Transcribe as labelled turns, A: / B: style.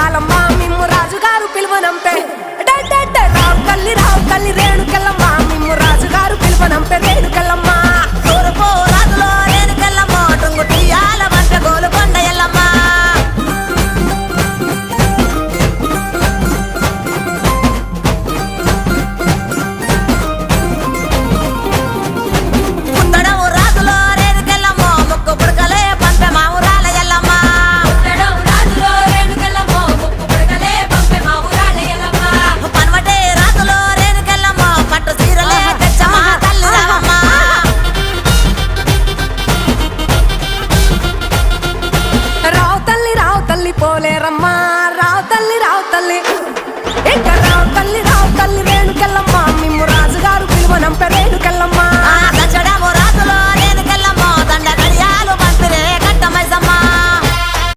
A: ముత్యాలమ్మ మిమ్ము రాజుగారు పిలువనంపే రావు తల్లి రేణుకెళ్ళమ్మ మిమ్ము రాజుగారు పిలువనంపే రేణుకెళ్ళమ్మ
B: తూర్పు రాజులో రేణుకెళ్ళమ్మ టుంగుటియాల వంట గోలుకొండ ఎల్లమ్మ పుత్తడము రాజులో రేణుకెళ్ళమ్మ ముక్కు పుడకలే పంపె మా ఊరాల ఎల్లమ్మ పనవటే రాజులో రేణుకెళ్ళమ్మ పట్టు చీరలే తెచ్చమ్మ తల్లి రావమ్మ
A: రావు తల్లి పోలేరమ్మ రావు తల్లి ఇంకా రావు తల్లి రేణుకెళ్ళమ్మ మిమ్ము రాజుగారు పిలువనంపే రేణుకెళ్ళమ్మ